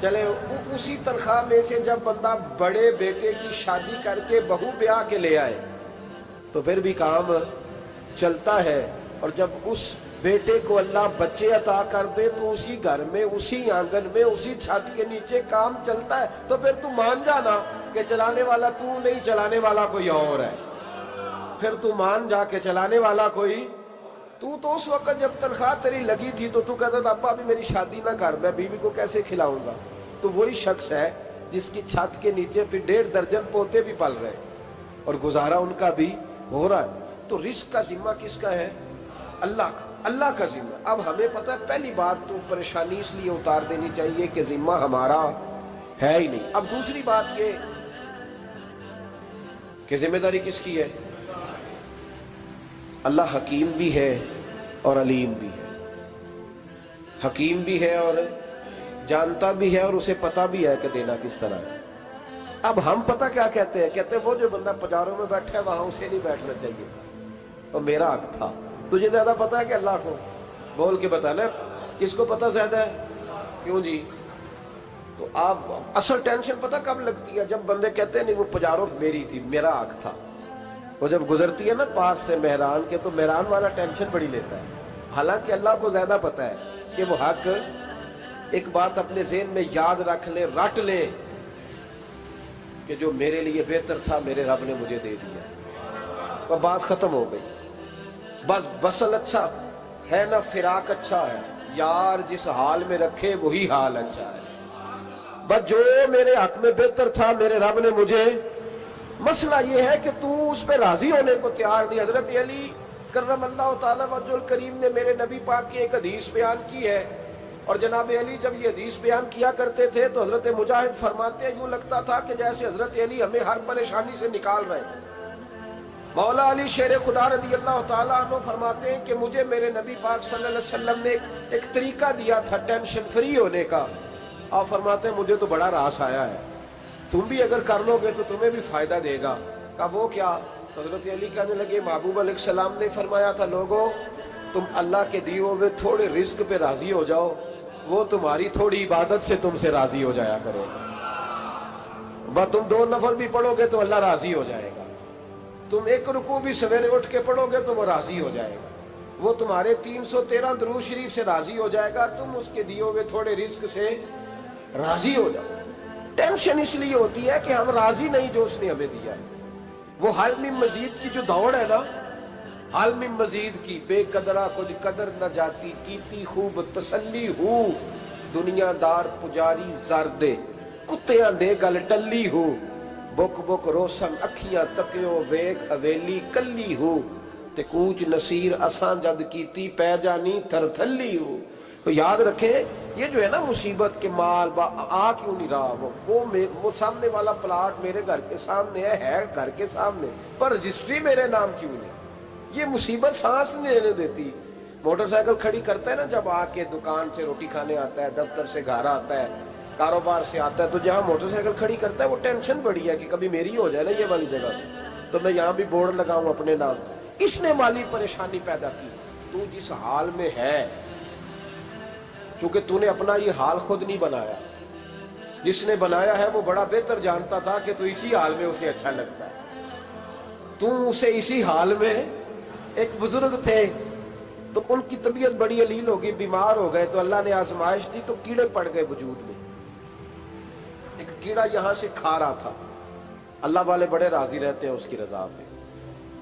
چلے اسی تنخواہ میں سے جب بندہ بڑے بیٹے کی شادی کر کے بہو بیاہ کے لے آئے تو پھر بھی کام چلتا ہے، اور جب اس بیٹے کو اللہ بچے عطا کر دے تو اسی گھر میں، اسی آنگن میں، اسی چھت کے نیچے کام چلتا ہے، تو پھر تو مان جانا کہ چلانے والا تو نہیں، چلانے والا کوئی اور ہے۔ پھر تو مان جا کے چلانے والا کوئی تو اس وقت جب تنخواہ تیری لگی تھی تو کہتا تھا ابا ابھی میری شادی نہ کر، میں بیوی کو کیسے کھلاؤں گا؟ تو وہی شخص ہے جس کی چھت کے نیچے پھر 1.5 درجن پوتے بھی پل رہے اور گزارا ان کا بھی ہو رہا ہے۔ تو رزق کا ذمہ کس کا ہے؟ اللہ کا، اللہ کا ذمہ۔ اب ہمیں پتہ ہے پہلی بات تو پریشانی اس لیے اتار دینی چاہیے کہ ذمہ ہمارا ہے ہی نہیں۔ اب دوسری بات یہ کہ ذمہ داری کس کی ہے؟ اللہ حکیم بھی ہے اور علیم بھی ہے، حکیم بھی ہے اور جانتا بھی ہے، اور اسے پتہ بھی ہے کہ دینا کس طرح ہے۔ اب ہم پتہ کیا کہتے ہیں؟ کہتے ہیں وہ جو بندہ پجاروں میں بیٹھا ہے وہاں اسے نہیں بیٹھنا چاہیے تھا، اور میرا حق تھا۔ تجھے زیادہ پتہ ہے کہ اللہ کو؟ بول کے بتانا کس کو پتہ زیادہ ہے؟ کیوں جی؟ تو آپ اصل ٹینشن پتہ کب لگتی ہے؟ جب بندے کہتے ہیں نہیں وہ پجاروں میری تھی، میرا حق تھا۔ وہ جب گزرتی ہے نا پاس سے مہران کے تو مہران والا ٹینشن بڑی لیتا ہے، حالانکہ اللہ کو زیادہ پتہ ہے کہ وہ حق۔ ایک بات اپنے ذہن میں یاد رکھ لیں، رٹ لیں کہ جو میرے لیے بہتر تھا میرے رب نے مجھے دے دیا، تو بات ختم ہو گئی۔ بس وصل اچھا ہے نہ فراق اچھا ہے، یار جس حال میں رکھے وہی حال اچھا ہے۔ بس جو میرے حق میں بہتر تھا میرے رب نے مجھے، مسئلہ یہ ہے کہ تو اس پہ راضی ہونے کو تیار نہیں۔ حضرت علی کرم اللہ تعالیٰ وجہ الکریم نے میرے نبی پاک کی ایک حدیث بیان کی ہے، اور جناب علی جب یہ حدیث بیان کیا کرتے تھے تو حضرت مجاہد فرماتے ہیں یوں لگتا تھا کہ جیسے حضرت علی ہمیں ہر پریشانی سے نکال رہے ہیں۔ مولا علی شیر خدا رضی اللہ تعالیٰ عنہ فرماتے ہیں کہ مجھے میرے نبی پاک صلی اللہ علیہ وسلم نے ایک طریقہ دیا تھا ٹینشن فری ہونے کا۔ آپ فرماتے ہیں مجھے تو بڑا راس آیا ہے، تم بھی اگر کر لو گے تو تمہیں بھی فائدہ دے گا۔ کہا وہ کیا؟ حضرت علی کہنے لگے محبوب علیہ السلام نے فرمایا تھا لوگوں تم اللہ کے دیے ہوئے تھوڑے رزق پہ راضی ہو جاؤ، وہ تمہاری تھوڑی عبادت سے تم سے راضی ہو جایا کرے گا۔ بس تم 2 نفل بھی پڑھو گے تو اللہ راضی ہو جائے گا، تم 1 رکوع بھی سویرے اٹھ کے پڑھو گے تو وہ راضی ہو جائے گا، وہ تمہارے 313 درود شریف سے راضی ہو جائے گا، تم اس کے دیے ہوئے تھوڑے رزق سے راضی ہو جاؤ۔ ٹینشن اس لیے ہوتی ہے کہ ہم راضی نہیں جو اس نے ہمیں دیا ہے۔ وہ حل میں مزید کی جو دوڑ ہے نا، حل میں مزید کی، بے قدرہ کچھ قدر نہ جاتی، کیتی خوب تسلی ہو، دنیا دار پجاری زردے، کتیاں دے گل ٹلی ہو، بک بک روشن اکھیاں تکیو ویک حویلی کلی ہو، تے کوچ نصیر اساں جد کیتی پہ جانی تھر تھلی ہو۔ تو یاد رکھیں یہ جو ہے نا مصیبت کے مال آ کیوں نہیں رہا، وہ سامنے والا پلاٹ میرے گھر کے سامنے ہے گھر کے سامنے، پر رجسٹری میرے نام کیوں نہیں؟ یہ مصیبت سانس نہیں لینے دیتی۔ موٹر سائیکل کھڑی کرتا ہے نا جب آ کے دکان سے روٹی کھانے آتا ہے، دفتر سے گھر آتا ہے، کاروبار سے آتا ہے، تو جہاں موٹر سائیکل کھڑی کرتا ہے وہ ٹینشن بڑی ہے کہ کبھی میری ہو جائے نا یہ والی جگہ تو میں یہاں بھی بورڈ لگاؤں اپنے نام۔ اس نے مالی پریشانی پیدا کی۔ تو جس حال میں ہے، چونکہ تو نے اپنا یہ حال خود نہیں بنایا، جس نے بنایا ہے وہ بڑا بہتر جانتا تھا کہ تو اسی حال میں اسے اچھا لگتا ہے۔ تو اسے اسی حال میں، ایک بزرگ تھے تو ان کی طبیعت بڑی علیل ہو گئی، بیمار ہو گئے، تو اللہ نے آزمائش دی تو کیڑے پڑ گئے وجود میں۔ ایک کیڑا یہاں سے کھا رہا تھا، اللہ والے بڑے راضی رہتے ہیں اس کی رضا پہ،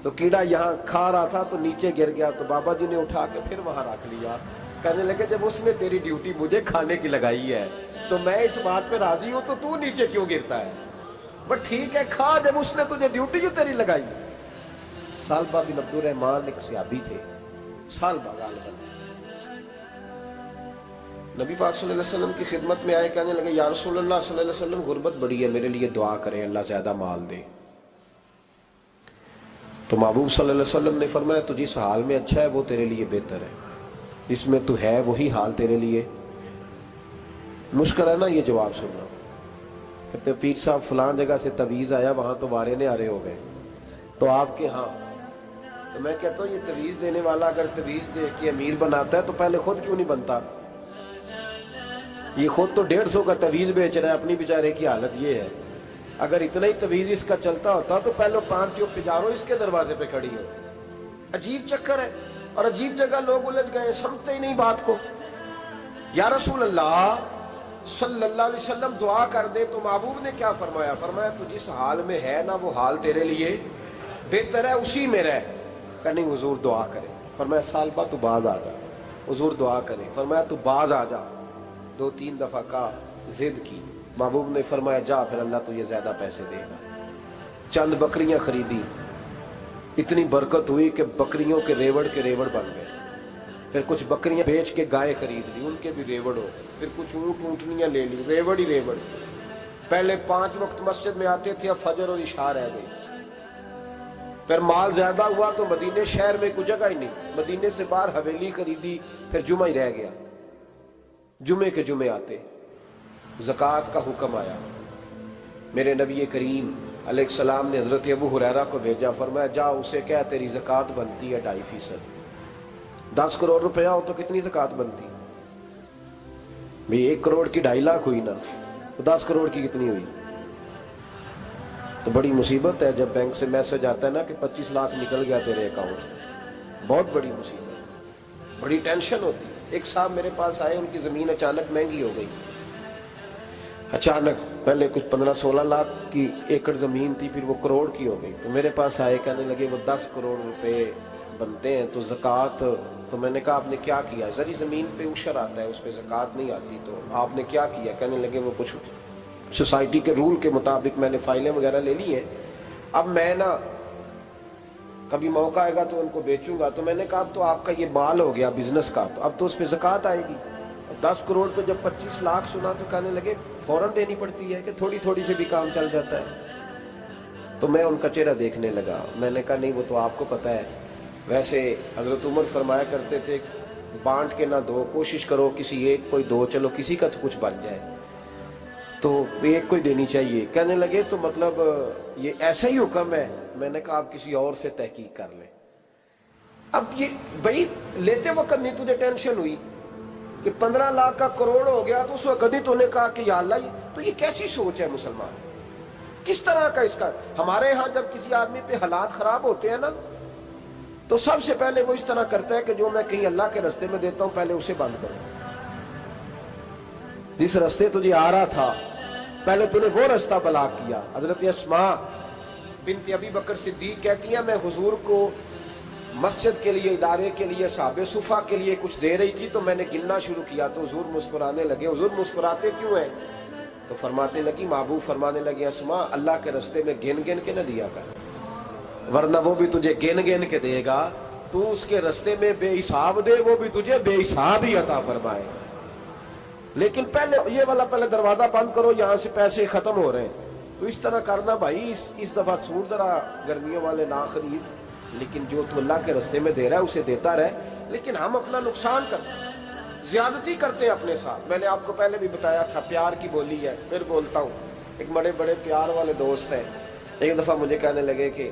تو کیڑا یہاں کھا رہا تھا تو نیچے گر گیا، تو بابا جی نے اٹھا کے پھر وہاں رکھ لیا، کہنے لگے جب اس نے تیری ڈیوٹی مجھے کھانے کی لگائی ہے تو میں اس بات پہ راضی ہوں، تو نیچے کیوں گرتا ہے؟ بس ٹھیک ہے کھا، جب اس نے تجھے ڈیوٹی جو تیری لگائی۔ سالبہ بن عبد الرحمن ایک صحابی تھے، سالبہ غالباً، نبی پاک صلی اللہ علیہ وسلم کی خدمت میں آئے، کہنے لگے یا رسول اللہ صلی اللہ علیہ وسلم غربت بڑی ہے، میرے لیے دعا کریں اللہ زیادہ مال دے۔ تو محبوب صلی اللہ علیہ وسلم نے فرمایا تو جس حال میں اچھا ہے وہ تیرے لیے بہتر ہے، جس میں تو ہے وہی حال تیرے لیے مشکل ہے نا یہ جواب سننا۔ کہتے پیر صاحب فلان جگہ سے تویز آیا، وہاں تو وارے نے آرے ہو گئے، تو آپ کے ہاں، تو میں کہتا ہوں یہ تویز دینے والا اگر تویز دے کے امیر بناتا ہے تو پہلے خود کیوں نہیں بنتا؟ یہ خود تو 150 کا تویز بیچ رہا ہے، اپنی بیچارے کی حالت یہ ہے۔ اگر اتنا ہی تویز اس کا چلتا ہوتا تو پہلے 5 پجاروں اس کے دروازے پہ کھڑی ہوتی۔ عجیب چکر ہے اور عجیب جگہ لوگ الجھ گئے، سمجھتے ہی نہیں بات کو۔ یا رسول اللہ صلی اللہ علیہ وسلم دعا کر دے تو محبوب نے کیا فرمایا؟ فرمایا تو جس حال میں ہے نا وہ حال تیرے لیے بہتر ہے، اسی میں رہ۔ کہ نہیں حضور دعا کرے۔ فرمایا سال بعد تو باز آ جا۔ حضور دعا کرے۔ فرمایا تو باز آ جا۔ 2-3 دفعہ کا ضد کی، محبوب نے فرمایا جا پھر اللہ تجھے زیادہ پیسے دے گا۔ چند بکریاں خریدی، اتنی برکت ہوئی کہ بکریوں کے ریوڑ بن گئے۔ پھر کچھ بکریاں بیچ کے گائے خرید لی، ان کے بھی ریوڑ ہو۔ پھر کچھ اونٹنیاں لے لی، ریوڑ ہی ریوڑ۔ پہلے 5 وقت مسجد میں آتے تھے، اب فجر اور عشاء رہ گئی۔ پھر مال زیادہ ہوا تو مدینے شہر میں کوئی جگہ ہی نہیں، مدینے سے باہر حویلی خریدی، پھر جمعہ ہی رہ گیا۔ جمعے کے جمعے آتے، زکوٰۃ کا حکم آیا۔ میرے نبی کریم علیہ السلام نے حضرت ابو ہریرہ کو بھیجا، فرمایا جا اسے کہہ تیری زکوٰۃ بنتی ہے 2.5%۔ 10 کروڑ روپیہ ہو تو کتنی زکوٰۃ بنتی؟ بھئی 1 کروڑ کی 2.5 لاکھ ہوئی نا، تو 10 کروڑ کی کتنی ہوئی؟ تو بڑی مصیبت ہے جب بینک سے میسج آتا ہے نا کہ 25 لاکھ نکل گیا تیرے اکاؤنٹ سے، بہت بڑی مصیبت، بڑی ٹینشن ہوتی ہے۔ ایک صاحب میرے پاس آئے، ان کی زمین اچانک مہنگی ہو گئی، اچانک پہلے کچھ 15-16 لاکھ کی ایکڑ زمین تھی، پھر وہ کروڑ کی ہو گئی۔ تو میرے پاس آئے، کہنے لگے وہ 10 کروڑ روپے بنتے ہیں تو زکوٰۃ، تو میں نے کہا آپ نے کیا کیا؟ زری زمین پہ عشر آتا ہے، اس پہ زکوٰۃ نہیں آتی، تو آپ نے کیا کیا؟ کہنے لگے وہ کچھ سوسائٹی کے رول کے مطابق میں نے فائلیں وغیرہ لے لی ہیں، اب میں نا کبھی موقع آئے گا تو ان کو بیچوں گا۔ تو میں نے کہا اب تو آپ کا یہ مال ہو گیا بزنس کا، تو اب تو اس پہ زکوٰۃ آئے گی۔ 10 کروڑ پہ جب 25 لاکھ سنا تو کہنے لگے فوراً دینی پڑتی ہے کہ تھوڑی تھوڑی سے بھی کام چل جاتا ہے؟ تو میں ان کا چہرہ دیکھنے لگا، میں نے کہا نہیں وہ تو آپ کو پتہ ہے، ویسے حضرت عمر فرمایا کرتے تھے بانٹ کے نہ دو، کوشش کرو کسی ایک کو ہی دو، چلو کسی کا تو کچھ بن جائے، تو ایک کو ہی دینی چاہیے۔ کہنے لگے تو مطلب یہ ایسا ہی حکم ہے؟ میں نے کہا آپ کسی اور سے تحقیق کر لیں۔ اب یہ بھائی لیتے وقت نہیں تجھے ٹینشن ہوئی کہ 15 لاکھ کا کروڑ ہو گیا، تو اس وقت نہیں تو نے کہا کہ یا اللہ، تو یہ کیسی سوچ ہے مسلمان؟ کس طرح کا اس کا؟ ہمارے ہاں جب کسی آدمی پہ حالات خراب ہوتے ہیں نا تو سب سے پہلے وہ اس طرح کرتا ہے کہ جو میں کہیں اللہ کے رستے میں دیتا ہوں پہلے اسے بند کرو۔ جس رستے تجھے آ رہا تھا پہلے تو نے وہ رستہ بلاک کیا۔ حضرت اسماء بنت ابی بکر صدیق کہتی ہیں میں حضور کو مسجد کے لیے، ادارے کے لیے، صحابہ صفہ کے لیے کچھ دے رہی تھی، تو میں نے گننا شروع کیا تو حضور مسکرانے لگے۔ حضور مسکراتے کیوں ہیں؟ تو فرمانے لگی، محبوب فرمانے لگے اسماء اللہ کے رستے میں گن گن کے نہ دیا کر، ورنہ وہ بھی تجھے گن گن کے دے گا، تو اس کے رستے میں بے حساب دے، وہ بھی تجھے بے حساب ہی عطا فرمائے گا۔ لیکن پہلے یہ والا پہلے دروازہ بند کرو، یہاں سے پیسے ختم ہو رہے ہیں۔ تو اس طرح کرنا بھائی، اس دفعہ سوٹ ذرا گرمیوں والے نہ خرید، لیکن جو تو اللہ کے رستے میں دے رہا ہے اسے دیتا رہے۔ لیکن ہم اپنا نقصان زیادتی کرتے ہیں اپنے ساتھ۔ میں نے آپ کو پہلے بھی بتایا تھا پیار کی بولی ہے، پھر بولتا ہوں۔ ایک بڑے بڑے پیار والے دوست ہیں، ایک دفعہ مجھے کہنے لگے کہ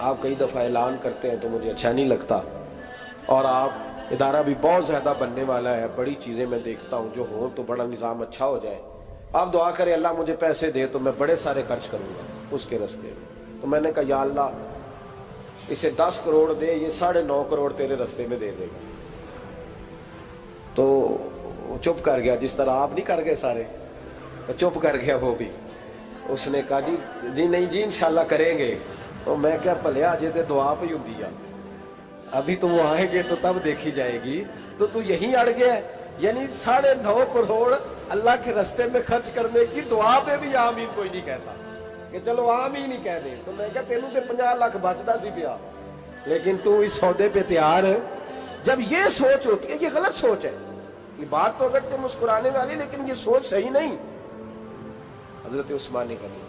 آپ کئی دفعہ اعلان کرتے ہیں تو مجھے اچھا نہیں لگتا، اور آپ ادارہ بھی بہت زیادہ بننے والا ہے، بڑی چیزیں میں دیکھتا ہوں جو ہوں تو بڑا نظام اچھا ہو جائے، آپ دعا کریں اللہ مجھے پیسے دے تو میں بڑے سارے خرچ کروں گا اس کے رستے میں۔ تو میں نے کہا یا اللہ اسے 10 کروڑ دے، یہ 9.5 کروڑ تیرے رستے میں دے دے گا۔ تو چپ کر گیا، جس طرح آپ نہیں کر گئے سارے، چپ کر گیا وہ بھی۔ اس نے کہا جی نہیں جی انشاءاللہ کریں گے۔ تو میں کیا پلے آجے تے دعا پہ ہوں دیا، ابھی تو وہ آئیں گے تو تب دیکھی جائے گی، تو یہیں اڑ گیا ہے۔ یعنی 9.5 کروڑ اللہ کے رستے میں خرچ کرنے کی دعا پہ بھی آمین کوئی نہیں کہتا کہ چلو آمین ہی کہہ دیں۔ تو میں کہا تینوں تے 50 لاکھ بچتا سی پیا، لیکن تو اس سودے پہ تیار ہے۔ جب یہ سوچ ہوتی ہے، یہ غلط سوچ ہے، یہ بات تو اگر تے مسکرانے والی، لیکن یہ سوچ صحیح نہیں۔ حضرت عثمان غنی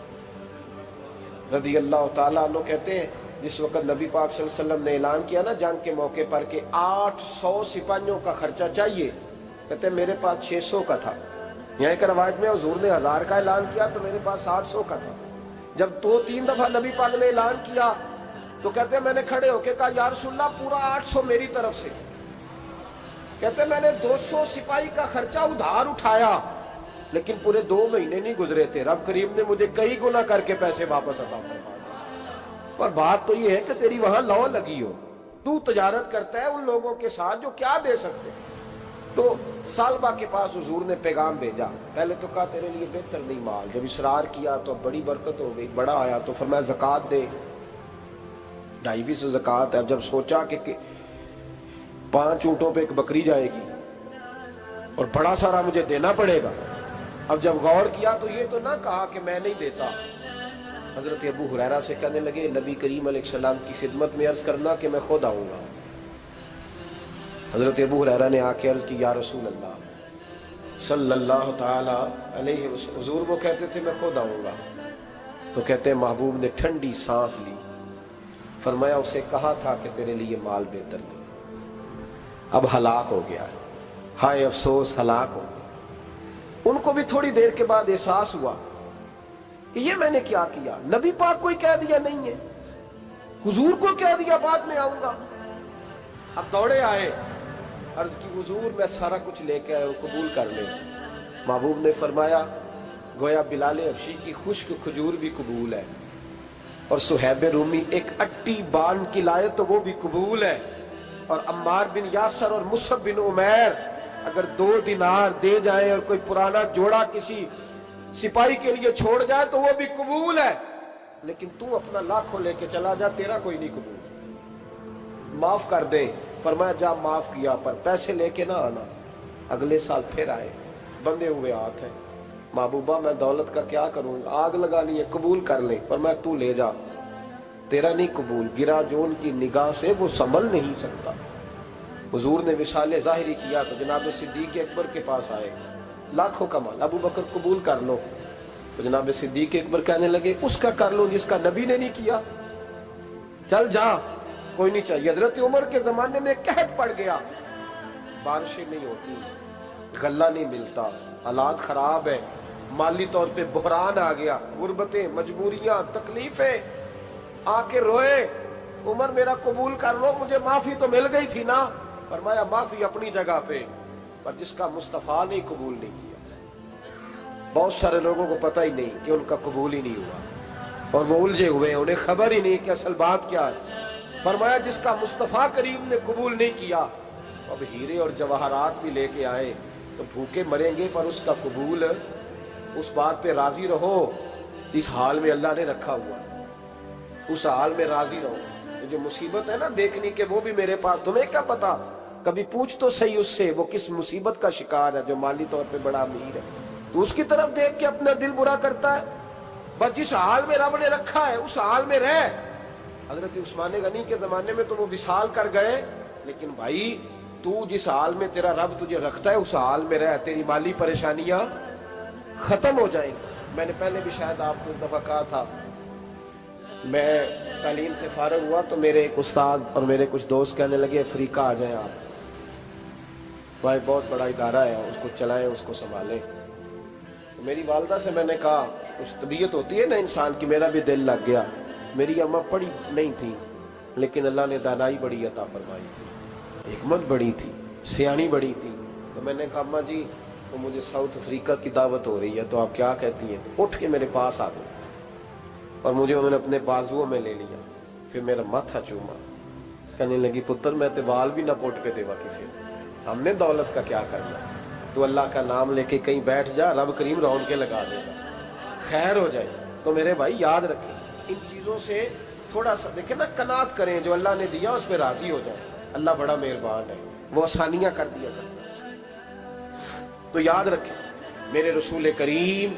رضی اللہ تعالیٰ عنہ کہتے ہیں جس وقت نبی پاک صلی اللہ علیہ وسلم نے اعلان کیا نا جنگ کے موقع پر کہ 800 سپاہیوں کا خرچہ چاہیے، کہتے ہیں میرے پاس 600 کا تھا۔ یہاں ایک روایت میں حضور نے 1000 کا اعلان کیا تو میرے پاس 800 کا تھا۔ جب 2-3 دفعہ نبی پاک نے اعلان کیا تو کہتے ہیں میں نے کھڑے ہو کے کہا یا رسول اللہ پورا 800 میری طرف سے۔ کہتے میں نے 200 سپاہی کا خرچہ ادھار اٹھایا لیکن پورے 2 مہینے نہیں گزرے تھے، رب کریم نے مجھے کئی گنا کر کے پیسے واپس عطا فرما دیے۔ پر بات تو یہ ہے کہ تیری وہاں لو لگی ہو، تو تجارت کرتا ہے ان لوگوں کے ساتھ جو کیا دے سکتے۔ تو سالبہ کے پاس حضور نے پیغام بھیجا، پہلے تو کہا تیرے لیے بہتر نہیں مال، جب اصرار کیا تو بڑی برکت ہو گئی، بڑا آیا تو فرمایا زکوٰۃ دے، 2.5 زکوٰۃ ہے۔ جب سوچا کہ 5 اونٹوں پہ ایک بکری جائے گی اور بڑا سارا مجھے دینا پڑے گا، اب جب غور کیا تو یہ تو نہ کہا کہ میں نہیں دیتا۔ حضرت ابو ہریرہ سے کہنے لگے نبی کریم علیہ السلام کی خدمت میں عرض کرنا کہ میں خود آؤں گا۔ حضرت ابو ہریرہ نے آ کے عرض کی یا رسول اللہ صلی اللہ تعالی علیہ وسلم، حضور وہ کہتے تھے میں خود آؤں گا، تو کہتے ہیں محبوب نے ٹھنڈی سانس لی، فرمایا اسے کہا تھا کہ تیرے لیے مال بہتر نہیں، اب ہلاک ہو گیا ہے، ہائے افسوس ہلاک ہو گیا۔ ان کو بھی تھوڑی دیر کے بعد احساس ہوا کہ یہ میں نے کیا کیا، نبی پاک کوئی کہہ دیا نہیں ہے، حضور کو کہہ دیا بعد میں آؤں گا۔ اب دوڑے آئے، عرض کی حضور میں سارا کچھ لے کے آیا، قبول کر لیں۔ محبوب نے فرمایا گویا بلال حبشی کی خشک کھجور بھی قبول ہے، اور صہیب رومی ایک اٹی بان کی لائے تو وہ بھی قبول ہے، اور عمار بن یاسر اور مصعب بن عمیر اگر 2 دینار دے جائیں اور کوئی پرانا جوڑا کسی سپاہی کے لیے چھوڑ جائے تو وہ بھی قبول ہے، لیکن تو اپنا لاکھوں لے کے چلا جا، تیرا کوئی نہیں قبول، معاف کر دے۔ فرمایا جا معاف کیا، پر پیسے لے کے نہ آنا۔ اگلے سال پھر آئے، بندے ہوئے ہاتھ ہیں، محبوبہ میں دولت کا کیا کروں گا، آگ لگانی ہے، قبول کر لیں۔ فرمایا تو لے جا، تیرا نہیں قبول، گرا جو ان کی نگاہ سے وہ سنبھل نہیں سکتا۔ حضور نے وصال ظاہری کیا تو جناب صدیق اکبر کے پاس آئے، لاکھوں کا مال، ابو بکر قبول کر لو، تو جناب صدیق اکبر کہنے لگے اس کا کر لو جس کا نبی نے نہیں کیا، چل جا کوئی نہیں چاہیے۔ حضرت عمر کے زمانے میں قحط پڑ گیا، بارشیں نہیں ہوتی، غلہ نہیں ملتا، حالات خراب ہے، مالی طور پہ بحران آ گیا، غربتیں، مجبوریاں، تکلیفیں، آ کے روئے، عمر میرا قبول کر لو، مجھے معافی تو مل گئی تھی نا۔ فرمایا معافی اپنی جگہ پہ، پر جس کا مصطفیٰ نے قبول نہیں کیا۔ بہت سارے لوگوں کو پتہ ہی نہیں کہ ان کا قبول ہی نہیں ہوا، اور وہ الجھے ہوئے، انہیں خبر ہی نہیں کہ اصل بات کیا ہے۔ فرمایا جس کا مصطفیٰ کریم نے قبول نہیں کیا، اب ہیرے اور جواہرات بھی لے کے آئے تو بھوکے مریں گے، پر اس کا قبول، اس بات پہ راضی رہو، اس حال میں اللہ نے رکھا ہوا، اس حال میں راضی رہو۔ جو مصیبت ہے نا دیکھنی کہ وہ بھی میرے پاس، تمہیں کیا پتا، کبھی پوچھ تو صحیح اس سے وہ کس مصیبت کا شکار ہے، جو مالی طور پہ بڑا امیر ہے، تو اس کی طرف دیکھ کے اپنا دل برا کرتا ہے۔ بس جس حال میں رب نے رکھا ہے اس حال میں رہ۔ حضرت عثمان غنی کے زمانے میں تو وہ وصال کر گئے، لیکن بھائی تو جس حال میں تیرا رب تجھے رکھتا ہے اس حال میں رہ، تیری مالی پریشانیاں ختم ہو جائیں گی۔ میں نے پہلے بھی شاید آپ کو ایک دفعہ کہا تھا، میں تعلیم سے فارغ ہوا تو میرے ایک استاد اور میرے کچھ دوست کہنے لگے افریقہ آ جائیں آپ، وہاں ایک بہت بڑا ادارہ ہے، اس کو چلائیں، اس کو سنبھالیں۔ میری والدہ سے میں نے کہا، کچھ طبیعت ہوتی ہے نا انسان کی، میرا بھی دل لگ گیا۔ میری اماں پڑھی نہیں تھی لیکن اللہ نے دانائی بڑی عطا فرمائی تھی، حکمت بڑی تھی، سیانی بڑی تھی۔ تو میں نے کہا اماں جی وہ مجھے ساؤتھ افریقہ کی دعوت ہو رہی ہے تو آپ کیا کہتی ہیں؟ تو اٹھ کے میرے پاس آ گئے اور مجھے انہوں نے اپنے بازوؤں میں لے لیا، پھر میرا ماتھا چوما، کہنے لگی پتر میں تے وال بھی نہ پوٹ کے دیوا کسی نے، ہم نے دولت کا کیا کرنا، تو اللہ کا نام لے کے کہیں بیٹھ جا، رب کریم رون کے لگا دے گا، خیر ہو جائے۔ تو میرے بھائی یاد رکھیں ان چیزوں سے تھوڑا سا دیکھیں نا، قناعت کریں، جو اللہ نے دیا اس پہ راضی ہو جائیں، اللہ بڑا مہربان ہے، وہ آسانیاں کر دیا کرتا ہے۔ تو یاد رکھیں میرے رسول کریم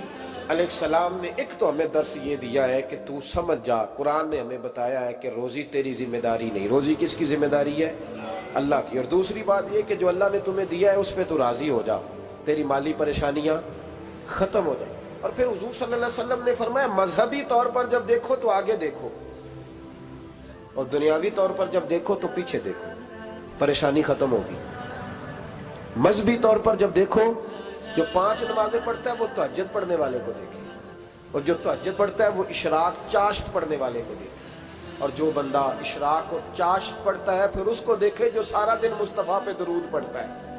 علیہ السلام نے ایک تو ہمیں درس یہ دیا ہے کہ تو سمجھ جا، قرآن نے ہمیں بتایا ہے کہ روزی تیری ذمہ داری نہیں، روزی کس کی ذمہ داری ہے؟ اللہ کی۔ اور دوسری بات یہ کہ جو اللہ نے تمہیں دیا ہے اس پہ تو راضی ہو جا، تیری مالی پریشانیاں ختم ہو جائیں۔ اور پھر حضور صلی اللہ علیہ وسلم نے فرمایا مذہبی طور پر جب دیکھو تو آگے دیکھو، اور دنیاوی طور پر جب دیکھو تو پیچھے دیکھو، پریشانی ختم ہوگی۔ مذہبی طور پر جب دیکھو، جو 5 نمازیں پڑھتا ہے وہ تہجد پڑھنے والے کو دیکھے، اور جو تہجد پڑھتا ہے وہ اشراق چاشت پڑھنے والے کو دیکھے، اور جو بندہ اشراق اور چاشت پڑھتا ہے پھر اس کو دیکھے جو سارا دن مصطفیٰ پہ درود پڑھتا ہے۔